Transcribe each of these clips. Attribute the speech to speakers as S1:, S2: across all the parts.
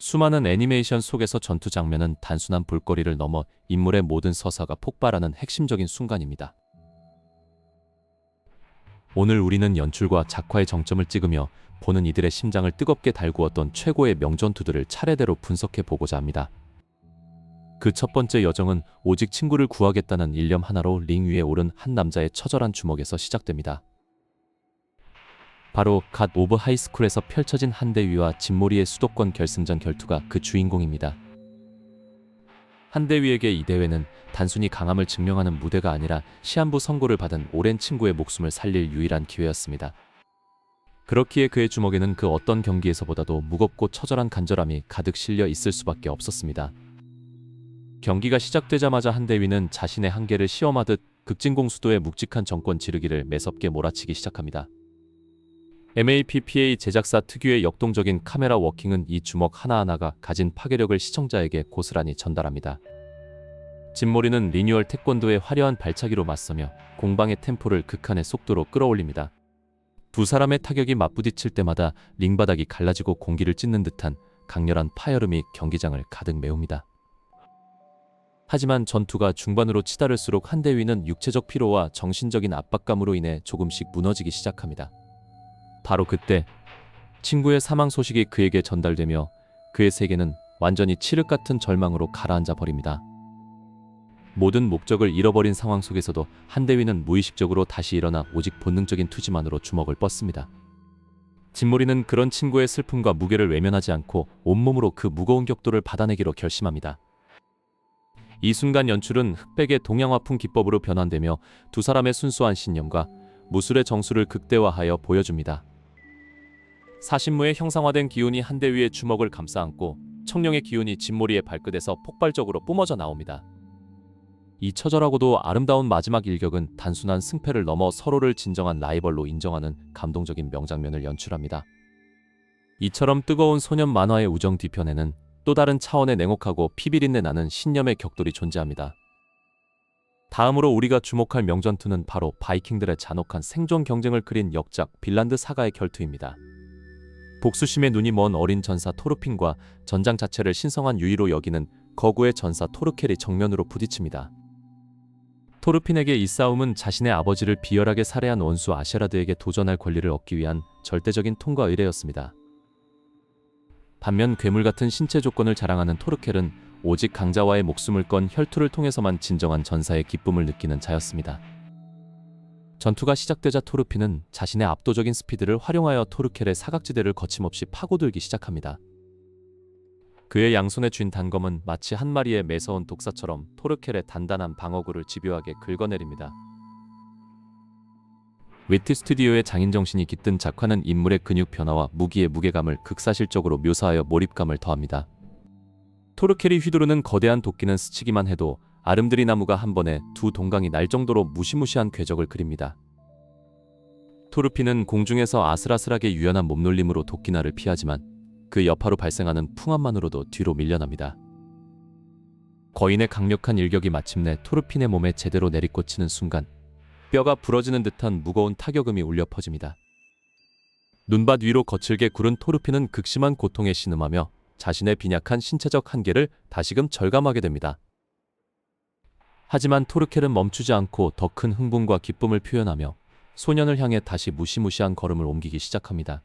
S1: 수많은 애니메이션 속에서 전투 장면은 단순한 볼거리를 넘어 인물의 모든 서사가 폭발하는 핵심적인 순간입니다. 오늘 우리는 연출과 작화의 정점을 찍으며 보는 이들의 심장을 뜨겁게 달구었던 최고의 명전투들을 차례대로 분석해 보고자 합니다. 그 첫 번째 여정은 오직 친구를 구하겠다는 일념 하나로 링 위에 오른 한 남자의 처절한 주먹에서 시작됩니다. 바로 갓 오브 하이스쿨에서 펼쳐진 한대위와 진모리의 수도권 결승전 결투가 그 주인공입니다. 한대위에게 이 대회는 단순히 강함을 증명하는 무대가 아니라 시한부 선고를 받은 오랜 친구의 목숨을 살릴 유일한 기회였습니다. 그렇기에 그의 주먹에는 그 어떤 경기에서보다도 무겁고 처절한 간절함이 가득 실려 있을 수밖에 없었습니다. 경기가 시작되자마자 한대위는 자신의 한계를 시험하듯 극진공수도의 묵직한 정권 지르기를 매섭게 몰아치기 시작합니다. MAPPA 제작사 특유의 역동적인 카메라 워킹은 이 주먹 하나하나가 가진 파괴력을 시청자에게 고스란히 전달합니다. 진모리는 리뉴얼 태권도의 화려한 발차기로 맞서며 공방의 템포를 극한의 속도로 끌어올립니다. 두 사람의 타격이 맞부딪힐 때마다 링바닥이 갈라지고 공기를 찢는 듯한 강렬한 파열음이 경기장을 가득 메웁니다. 하지만 전투가 중반으로 치달을수록 한대위는 육체적 피로와 정신적인 압박감으로 인해 조금씩 무너지기 시작합니다. 바로 그때 친구의 사망 소식이 그에게 전달되며 그의 세계는 완전히 칠흑 같은 절망으로 가라앉아 버립니다. 모든 목적을 잃어버린 상황 속에서도 한대위는 무의식적으로 다시 일어나 오직 본능적인 투지만으로 주먹을 뻗습니다. 진모리는 그런 친구의 슬픔과 무게를 외면하지 않고 온몸으로 그 무거운 격도를 받아내기로 결심합니다. 이 순간 연출은 흑백의 동양화풍 기법으로 변환되며 두 사람의 순수한 신념과 무술의 정수를 극대화하여 보여줍니다. 사신무의 형상화된 기운이 한대위의 주먹을 감싸안고 청룡의 기운이 진모리의 발끝에서 폭발적으로 뿜어져 나옵니다. 이 처절하고도 아름다운 마지막 일격은 단순한 승패를 넘어 서로를 진정한 라이벌로 인정하는 감동적인 명장면을 연출합니다. 이처럼 뜨거운 소년 만화의 우정 뒤편에는 또 다른 차원의 냉혹하고 피비린내 나는 신념의 격돌이 존재합니다. 다음으로 우리가 주목할 명전투는 바로 바이킹들의 잔혹한 생존 경쟁을 그린 역작 빈란드 사가의 결투입니다. 복수심에 눈이 먼 어린 전사 토르핀과 전장 자체를 신성한 유의로 여기는 거구의 전사 토르켈이 정면으로 부딪힙니다. 토르핀에게 이 싸움은 자신의 아버지를 비열하게 살해한 원수 아셰라드에게 도전할 권리를 얻기 위한 절대적인 통과 의례였습니다. 반면 괴물 같은 신체 조건을 자랑하는 토르켈은 오직 강자와의 목숨을 건 혈투를 통해서만 진정한 전사의 기쁨을 느끼는 자였습니다. 전투가 시작되자 토르핀은 자신의 압도적인 스피드를 활용하여 토르켈의 사각지대를 거침없이 파고들기 시작합니다. 그의 양손에 쥔 단검은 마치 한 마리의 매서운 독사처럼 토르켈의 단단한 방어구를 집요하게 긁어내립니다. 웨트 스튜디오의 장인정신이 깃든 작화는 인물의 근육 변화와 무기의 무게감을 극사실적으로 묘사하여 몰입감을 더합니다. 토르켈이 휘두르는 거대한 도끼는 스치기만 해도 아름드리 나무가 한 번에 두 동강이 날 정도로 무시무시한 궤적을 그립니다. 토르핀은 공중에서 아슬아슬하게 유연한 몸놀림으로 도끼날을 피하지만 그 여파로 발생하는 풍압만으로도 뒤로 밀려납니다. 거인의 강력한 일격이 마침내 토르핀의 몸에 제대로 내리꽂히는 순간 뼈가 부러지는 듯한 무거운 타격음이 울려 퍼집니다. 눈밭 위로 거칠게 구른 토르핀은 극심한 고통에 신음하며 자신의 빈약한 신체적 한계를 다시금 절감하게 됩니다. 하지만 토르켈은 멈추지 않고 더 큰 흥분과 기쁨을 표현하며 소년을 향해 다시 무시무시한 걸음을 옮기기 시작합니다.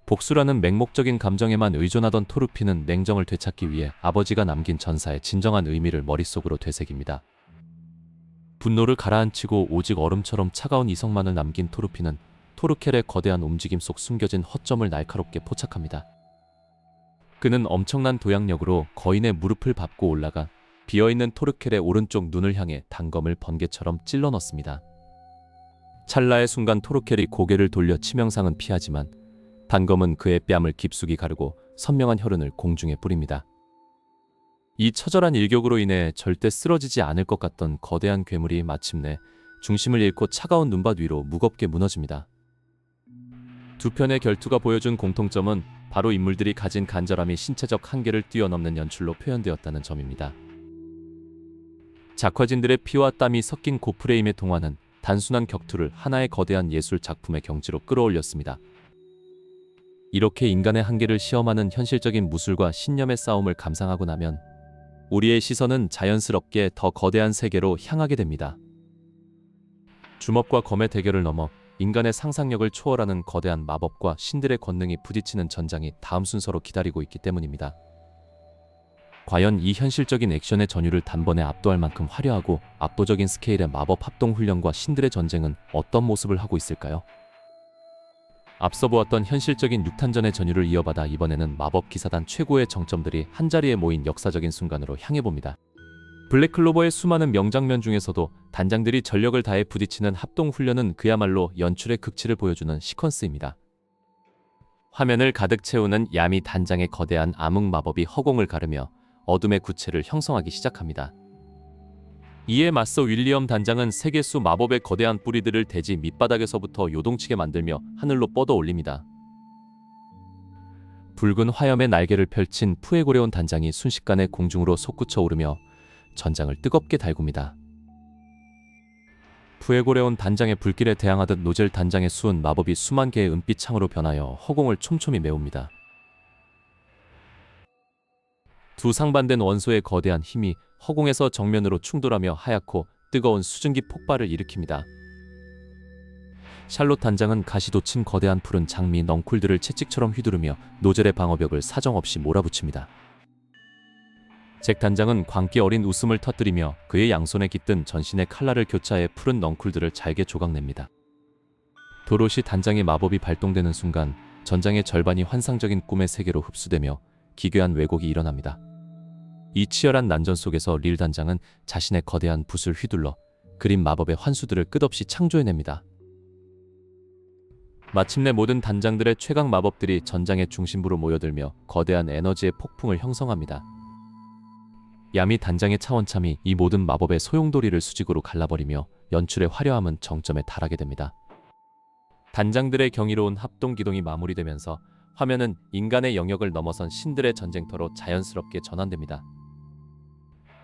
S1: 복수라는 맹목적인 감정에만 의존하던 토르핀은 냉정을 되찾기 위해 아버지가 남긴 전사의 진정한 의미를 머릿속으로 되새깁니다. 분노를 가라앉히고 오직 얼음처럼 차가운 이성만을 남긴 토르핀은 토르켈의 거대한 움직임 속 숨겨진 허점을 날카롭게 포착합니다. 그는 엄청난 도약력으로 거인의 무릎을 밟고 올라가 비어있는 토르켈의 오른쪽 눈을 향해 단검을 번개처럼 찔러 넣습니다. 찰나의 순간 토르켈이 고개를 돌려 치명상은 피하지만 단검은 그의 뺨을 깊숙이 가르고 선명한 혈흔을 공중에 뿌립니다. 이 처절한 일격으로 인해 절대 쓰러지지 않을 것 같던 거대한 괴물이 마침내 중심을 잃고 차가운 눈밭 위로 무겁게 무너집니다. 두 편의 결투가 보여준 공통점은 바로 인물들이 가진 간절함이 신체적 한계를 뛰어넘는 연출로 표현되었다는 점입니다. 작화진들의 피와 땀이 섞인 고프레임의 동화는 단순한 격투를 하나의 거대한 예술 작품의 경지로 끌어올렸습니다. 이렇게 인간의 한계를 시험하는 현실적인 무술과 신념의 싸움을 감상하고 나면 우리의 시선은 자연스럽게 더 거대한 세계로 향하게 됩니다. 주먹과 검의 대결을 넘어 인간의 상상력을 초월하는 거대한 마법과 신들의 권능이 부딪히는 전장이 다음 순서로 기다리고 있기 때문입니다. 과연 이 현실적인 액션의 전율을 단번에 압도할 만큼 화려하고 압도적인 스케일의 마법 합동 훈련과 신들의 전쟁은 어떤 모습을 하고 있을까요? 앞서 보았던 현실적인 6탄전의 전율을 이어받아 이번에는 마법 기사단 최고의 정점들이 한자리에 모인 역사적인 순간으로 향해봅니다. 블랙클로버의 수많은 명장면 중에서도 단장들이 전력을 다해 부딪히는 합동훈련은 그야말로 연출의 극치를 보여주는 시퀀스입니다. 화면을 가득 채우는 야미 단장의 거대한 암흑 마법이 허공을 가르며 어둠의 구체를 형성하기 시작합니다. 이에 맞서 윌리엄 단장은 세계수 마법의 거대한 뿌리들을 대지 밑바닥에서부터 요동치게 만들며 하늘로 뻗어 올립니다. 붉은 화염의 날개를 펼친 푸에고레온 단장이 순식간에 공중으로 솟구쳐 오르며 전장을 뜨겁게 달굽니다. 푸에고레온 단장의 불길에 대항하듯 노젤 단장의 수은 마법이 수만 개의 은빛 창으로 변하여 허공을 촘촘히 메웁니다. 두 상반된 원소의 거대한 힘이 허공에서 정면으로 충돌하며 하얗고 뜨거운 수증기 폭발을 일으킵니다. 샬롯 단장은 가시 돋친 거대한 푸른 장미 넝쿨들을 채찍처럼 휘두르며 노젤의 방어벽을 사정없이 몰아붙입니다. 잭 단장은 광기 어린 웃음을 터뜨리며 그의 양손에 깃든 전신의 칼날을 교차해 푸른 넝쿨들을 잘게 조각냅니다. 도로시 단장의 마법이 발동되는 순간 전장의 절반이 환상적인 꿈의 세계로 흡수되며 기괴한 왜곡이 일어납니다. 이 치열한 난전 속에서 릴 단장은 자신의 거대한 붓을 휘둘러 그린 마법의 환수들을 끝없이 창조해냅니다. 마침내 모든 단장들의 최강 마법들이 전장의 중심부로 모여들며 거대한 에너지의 폭풍을 형성합니다. 야미 단장의 차원참이 이 모든 마법의 소용돌이를 수직으로 갈라버리며 연출의 화려함은 정점에 달하게 됩니다. 단장들의 경이로운 합동기동이 마무리되면서 화면은 인간의 영역을 넘어선 신들의 전쟁터로 자연스럽게 전환됩니다.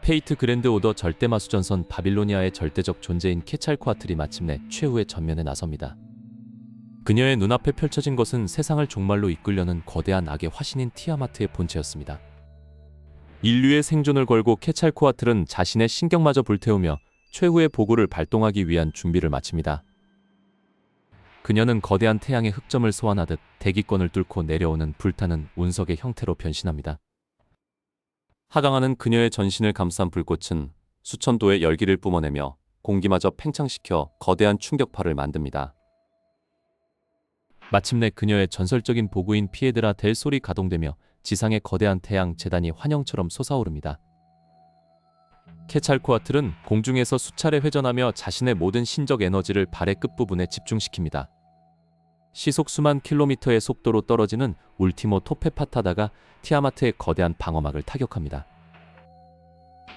S1: 페이트 그랜드 오더 절대마수전선 바빌로니아의 절대적 존재인 케찰코아틀이 마침내 최후의 전면에 나섭니다. 그녀의 눈앞에 펼쳐진 것은 세상을 종말로 이끌려는 거대한 악의 화신인 티아마트의 본체였습니다. 인류의 생존을 걸고 케찰코아틀은 자신의 신경마저 불태우며 최후의 보고를 발동하기 위한 준비를 마칩니다. 그녀는 거대한 태양의 흑점을 소환하듯 대기권을 뚫고 내려오는 불타는 운석의 형태로 변신합니다. 하강하는 그녀의 전신을 감싼 불꽃은 수천 도의 열기를 뿜어내며 공기마저 팽창시켜 거대한 충격파를 만듭니다. 마침내 그녀의 전설적인 보구인 피에드라 델 솔이 가동되며 지상의 거대한 태양 재단이 환영처럼 솟아오릅니다. 케찰코아틀은 공중에서 수차례 회전하며 자신의 모든 신적 에너지를 발의 끝부분에 집중시킵니다. 시속 수만 킬로미터의 속도로 떨어지는 울티모 토페파타다가 티아마트의 거대한 방어막을 타격합니다.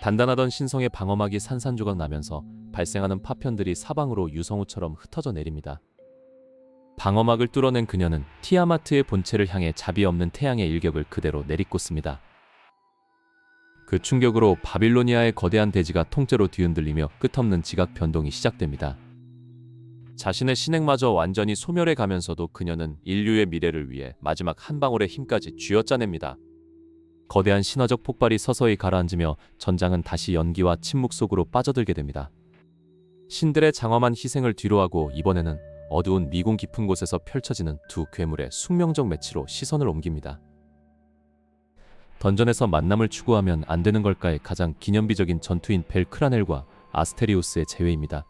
S1: 단단하던 신성의 방어막이 산산조각 나면서 발생하는 파편들이 사방으로 유성우처럼 흩어져 내립니다. 방어막을 뚫어낸 그녀는 티아마트의 본체를 향해 자비 없는 태양의 일격을 그대로 내리꽂습니다. 그 충격으로 바빌로니아의 거대한 대지가 통째로 뒤흔들리며 끝없는 지각 변동이 시작됩니다. 자신의 신행마저 완전히 소멸해 가면서도 그녀는 인류의 미래를 위해 마지막 한 방울의 힘까지 쥐어짜냅니다. 거대한 신화적 폭발이 서서히 가라앉으며 전장은 다시 연기와 침묵 속으로 빠져들게 됩니다. 신들의 장엄한 희생을 뒤로하고 이번에는 어두운 미궁 깊은 곳에서 펼쳐지는 두 괴물의 숙명적 매치로 시선을 옮깁니다. 던전에서 만남을 추구하면 안 되는 걸까의 가장 기념비적인 전투인 벨크라넬과 아스테리우스의 재회입니다.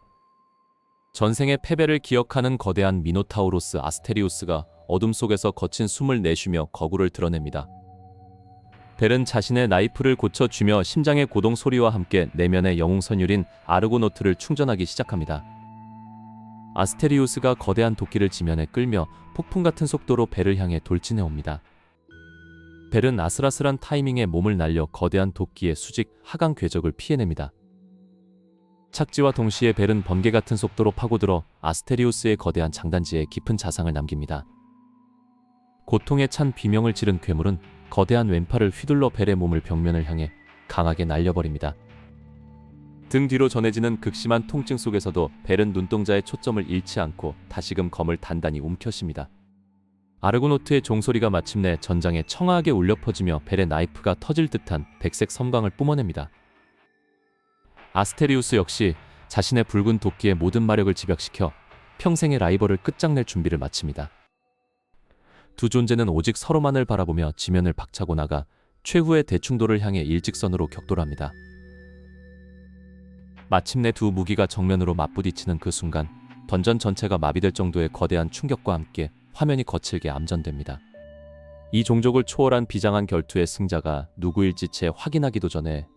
S1: 전생의 패배를 기억하는 거대한 미노타우로스 아스테리우스가 어둠 속에서 거친 숨을 내쉬며 거구를 드러냅니다. 벨은 자신의 나이프를 고쳐주며 심장의 고동 소리와 함께 내면의 영웅선율인 아르고노트를 충전하기 시작합니다. 아스테리우스가 거대한 도끼를 지면에 끌며 폭풍 같은 속도로 벨을 향해 돌진해 옵니다. 벨은 아슬아슬한 타이밍에 몸을 날려 거대한 도끼의 수직 하강 궤적을 피해냅니다. 착지와 동시에 벨은 번개 같은 속도로 파고들어 아스테리우스의 거대한 장단지에 깊은 자상을 남깁니다. 고통에 찬 비명을 지른 괴물은 거대한 왼팔을 휘둘러 벨의 몸을 벽면을 향해 강하게 날려버립니다. 등 뒤로 전해지는 극심한 통증 속에서도 벨은 눈동자의 초점을 잃지 않고 다시금 검을 단단히 움켜쥡니다. 아르고노트의 종소리가 마침내 전장에 청아하게 울려 퍼지며 벨의 나이프가 터질 듯한 백색 섬광을 뿜어냅니다. 아스테리우스 역시 자신의 붉은 도끼의 모든 마력을 집약시켜 평생의 라이벌을 끝장낼 준비를 마칩니다. 두 존재는 오직 서로만을 바라보며 지면을 박차고 나가 최후의 대충도를 향해 일직선으로 격돌합니다. 마침내 두 무기가 정면으로 맞부딪히는 그 순간 던전 전체가 마비될 정도의 거대한 충격과 함께 화면이 거칠게 암전됩니다. 이 종족을 초월한 비장한 결투의 승자가 누구일지 채 확인하기도 전에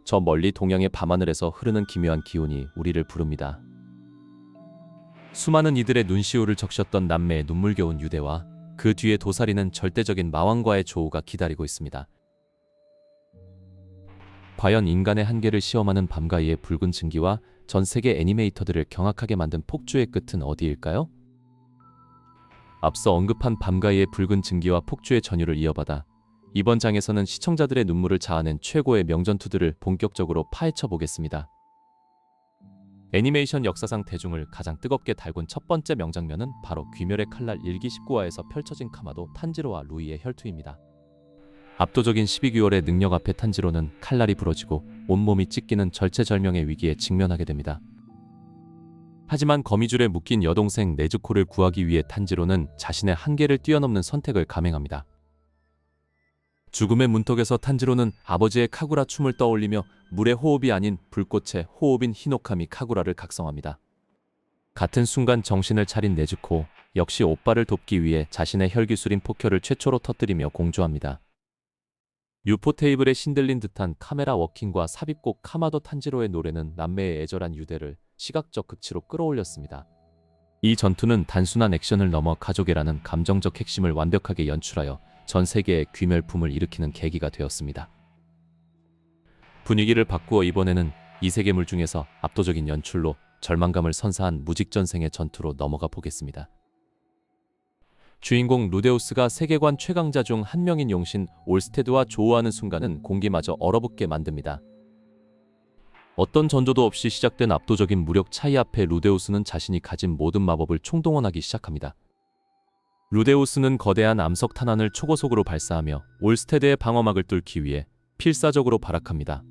S1: 저 멀리 동양의 밤하늘에서 흐르는 기묘한 기운이 우리를 부릅니다. 수많은 이들의 눈시울을 적셨던 남매의 눈물겨운 유대와 그 뒤에 도사리는 절대적인 마왕과의 조우가 기다리고 있습니다. 과연 인간의 한계를 시험하는 밤가이의 붉은 증기와 전 세계 애니메이터들을 경악하게 만든 폭주의 끝은 어디일까요? 앞서 언급한 밤가이의 붉은 증기와 폭주의 전율을 이어받아 이번 장에서는 시청자들의 눈물을 자아낸 최고의 명전투들을 본격적으로 파헤쳐 보겠습니다. 애니메이션 역사상 대중을 가장 뜨겁게 달군 첫 번째 명장면은 바로 귀멸의 칼날 1기 19화에서 펼쳐진 카마도 탄지로와 루이의 혈투입니다. 압도적인 12개월의 능력 앞에 탄지로는 칼날이 부러지고 온몸이 찢기는 절체절명의 위기에 직면하게 됩니다. 하지만 거미줄에 묶인 여동생 네즈코를 구하기 위해 탄지로는 자신의 한계를 뛰어넘는 선택을 감행합니다. 죽음의 문턱에서 탄지로는 아버지의 카구라 춤을 떠올리며 물의 호흡이 아닌 불꽃의 호흡인 히노카미 카구라를 각성합니다. 같은 순간 정신을 차린 네즈코 역시 오빠를 돕기 위해 자신의 혈기술인 포켜를 최초로 터뜨리며 공주합니다. 유포 테이블에 신들린 듯한 카메라 워킹과 삽입곡 카마도 탄지로의 노래는 남매의 애절한 유대를 시각적 극치로 끌어올렸습니다. 이 전투는 단순한 액션을 넘어 가족애라는 감정적 핵심을 완벽하게 연출하여 전 세계의 귀멸품을 일으키는 계기가 되었습니다. 분위기를 바꾸어 이번에는 이 세계물 중에서 압도적인 연출로 절망감을 선사한 무직전생의 전투로 넘어가 보겠습니다. 주인공 루데우스가 세계관 최강자 중 한 명인 용신 올스테드와 조우하는 순간은 공기마저 얼어붙게 만듭니다. 어떤 전조도 없이 시작된 압도적인 무력 차이 앞에 루데우스는 자신이 가진 모든 마법을 총동원하기 시작합니다. 루데우스는 거대한 암석 탄환을 초고속으로 발사하며 올스테드의 방어막을 뚫기 위해 필사적으로 발악합니다.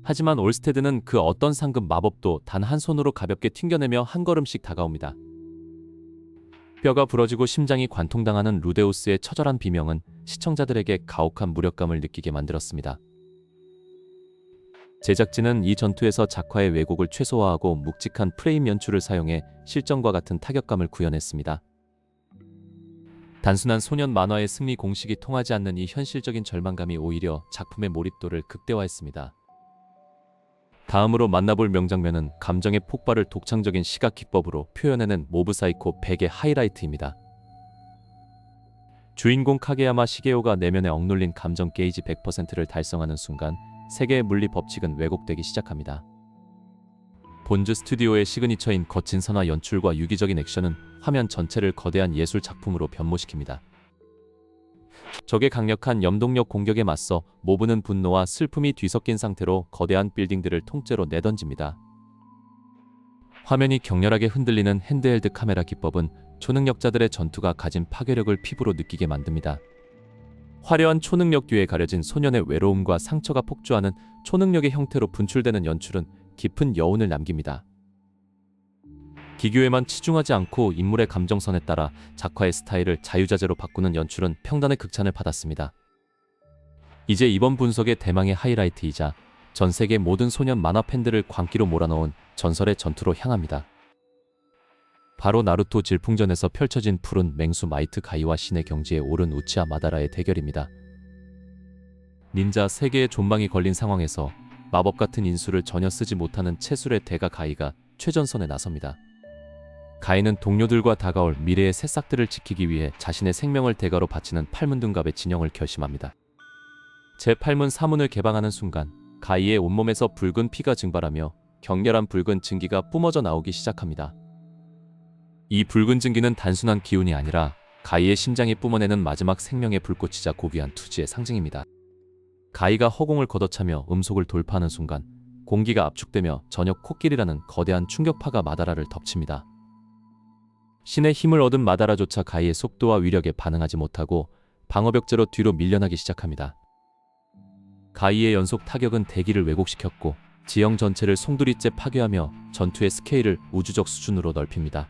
S1: 하지만 올스테드는 그 어떤 상급 마법도 단 한 손으로 가볍게 튕겨내며 한 걸음씩 다가옵니다. 뼈가 부러지고 심장이 관통당하는 루데우스의 처절한 비명은 시청자들에게 가혹한 무력감을 느끼게 만들었습니다. 제작진은 이 전투에서 작화의 왜곡을 최소화하고 묵직한 프레임 연출을 사용해 실전과 같은 타격감을 구현했습니다. 단순한 소년 만화의 승리 공식이 통하지 않는 이 현실적인 절망감이 오히려 작품의 몰입도를 극대화했습니다. 다음으로 만나볼 명장면은 감정의 폭발을 독창적인 시각 기법으로 표현해낸 모브 사이코 100의 하이라이트입니다. 주인공 카게야마 시게오가 내면에 억눌린 감정 게이지 100%를 달성하는 순간 세계의 물리 법칙은 왜곡되기 시작합니다. 본즈 스튜디오의 시그니처인 거친 선화 연출과 유기적인 액션은 화면 전체를 거대한 예술 작품으로 변모시킵니다. 적의 강력한 염동력 공격에 맞서 모브는 분노와 슬픔이 뒤섞인 상태로 거대한 빌딩들을 통째로 내던집니다. 화면이 격렬하게 흔들리는 핸드헬드 카메라 기법은 초능력자들의 전투가 가진 파괴력을 피부로 느끼게 만듭니다. 화려한 초능력 뒤에 가려진 소년의 외로움과 상처가 폭주하는 초능력의 형태로 분출되는 연출은 깊은 여운을 남깁니다. 기교에만 치중하지 않고 인물의 감정선에 따라 작화의 스타일을 자유자재로 바꾸는 연출은 평단의 극찬을 받았습니다. 이제 이번 분석의 대망의 하이라이트이자 전 세계 모든 소년 만화 팬들을 광기로 몰아넣은 전설의 전투로 향합니다. 바로 나루토 질풍전에서 펼쳐진 푸른 맹수 마이트 가이와 신의 경지에 오른 우치하 마다라의 대결입니다. 닌자 세계의 존망이 걸린 상황에서 마법 같은 인수를 전혀 쓰지 못하는 채술의 대가 가이가 최전선에 나섭니다. 가이는 동료들과 다가올 미래의 새싹들을 지키기 위해 자신의 생명을 대가로 바치는 팔문둥갑의 진영을 결심합니다. 제8문 사문을 개방하는 순간 가이의 온몸에서 붉은 피가 증발하며 격렬한 붉은 증기가 뿜어져 나오기 시작합니다. 이 붉은 증기는 단순한 기운이 아니라 가이의 심장이 뿜어내는 마지막 생명의 불꽃이자 고귀한 투지의 상징입니다. 가이가 허공을 걷어차며 음속을 돌파하는 순간 공기가 압축되며 저녁 코끼리라는 거대한 충격파가 마다라를 덮칩니다. 신의 힘을 얻은 마다라조차 가이의 속도와 위력에 반응하지 못하고 방어벽제로 뒤로 밀려나기 시작합니다. 가이의 연속 타격은 대기를 왜곡시켰고 지형 전체를 송두리째 파괴하며 전투의 스케일을 우주적 수준으로 넓힙니다.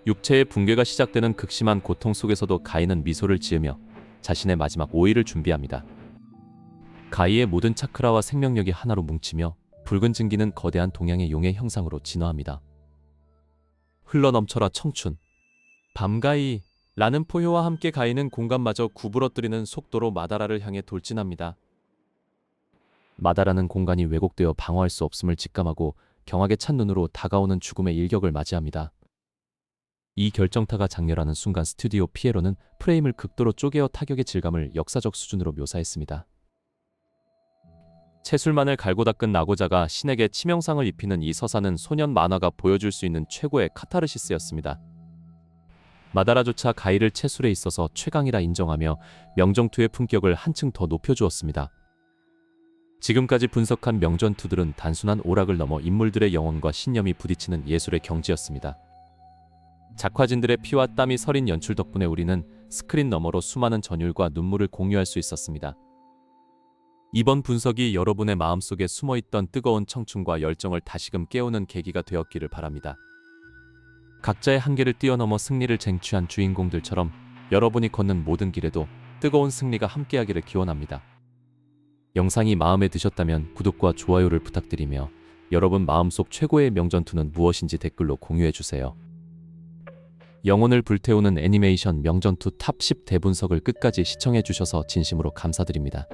S1: 육체의 붕괴가 시작되는 극심한 고통 속에서도 가이는 미소를 지으며 자신의 마지막 오일을 준비합니다. 가이의 모든 차크라와 생명력이 하나로 뭉치며 붉은 증기는 거대한 동양의 용의 형상으로 진화합니다. 흘러넘쳐라 청춘. 밤가이라는 포효와 함께 가이는 공간마저 구부러뜨리는 속도로 마다라를 향해 돌진합니다. 마다라는 공간이 왜곡되어 방어할 수 없음을 직감하고 경악에 찬 눈으로 다가오는 죽음의 일격을 맞이합니다. 이 결정타가 장렬하는 순간 스튜디오 피에로는 프레임을 극도로 쪼개어 타격의 질감을 역사적 수준으로 묘사했습니다. 채술만을 갈고 닦은 낙오자가 신에게 치명상을 입히는 이 서사는 소년 만화가 보여줄 수 있는 최고의 카타르시스였습니다. 마다라조차 가이를 채술에 있어서 최강이라 인정하며 명전투의 품격을 한층 더 높여주었습니다. 지금까지 분석한 명전투들은 단순한 오락을 넘어 인물들의 영혼과 신념이 부딪히는 예술의 경지였습니다. 작화진들의 피와 땀이 서린 연출 덕분에 우리는 스크린 너머로 수많은 전율과 눈물을 공유할 수 있었습니다. 이번 분석이 여러분의 마음속에 숨어있던 뜨거운 청춘과 열정을 다시금 깨우는 계기가 되었기를 바랍니다. 각자의 한계를 뛰어넘어 승리를 쟁취한 주인공들처럼 여러분이 걷는 모든 길에도 뜨거운 승리가 함께하기를 기원합니다. 영상이 마음에 드셨다면 구독과 좋아요를 부탁드리며 여러분 마음속 최고의 명전투는 무엇인지 댓글로 공유해주세요. 영혼을 불태우는 애니메이션 명전투 탑 10 대분석을 끝까지 시청해주셔서 진심으로 감사드립니다.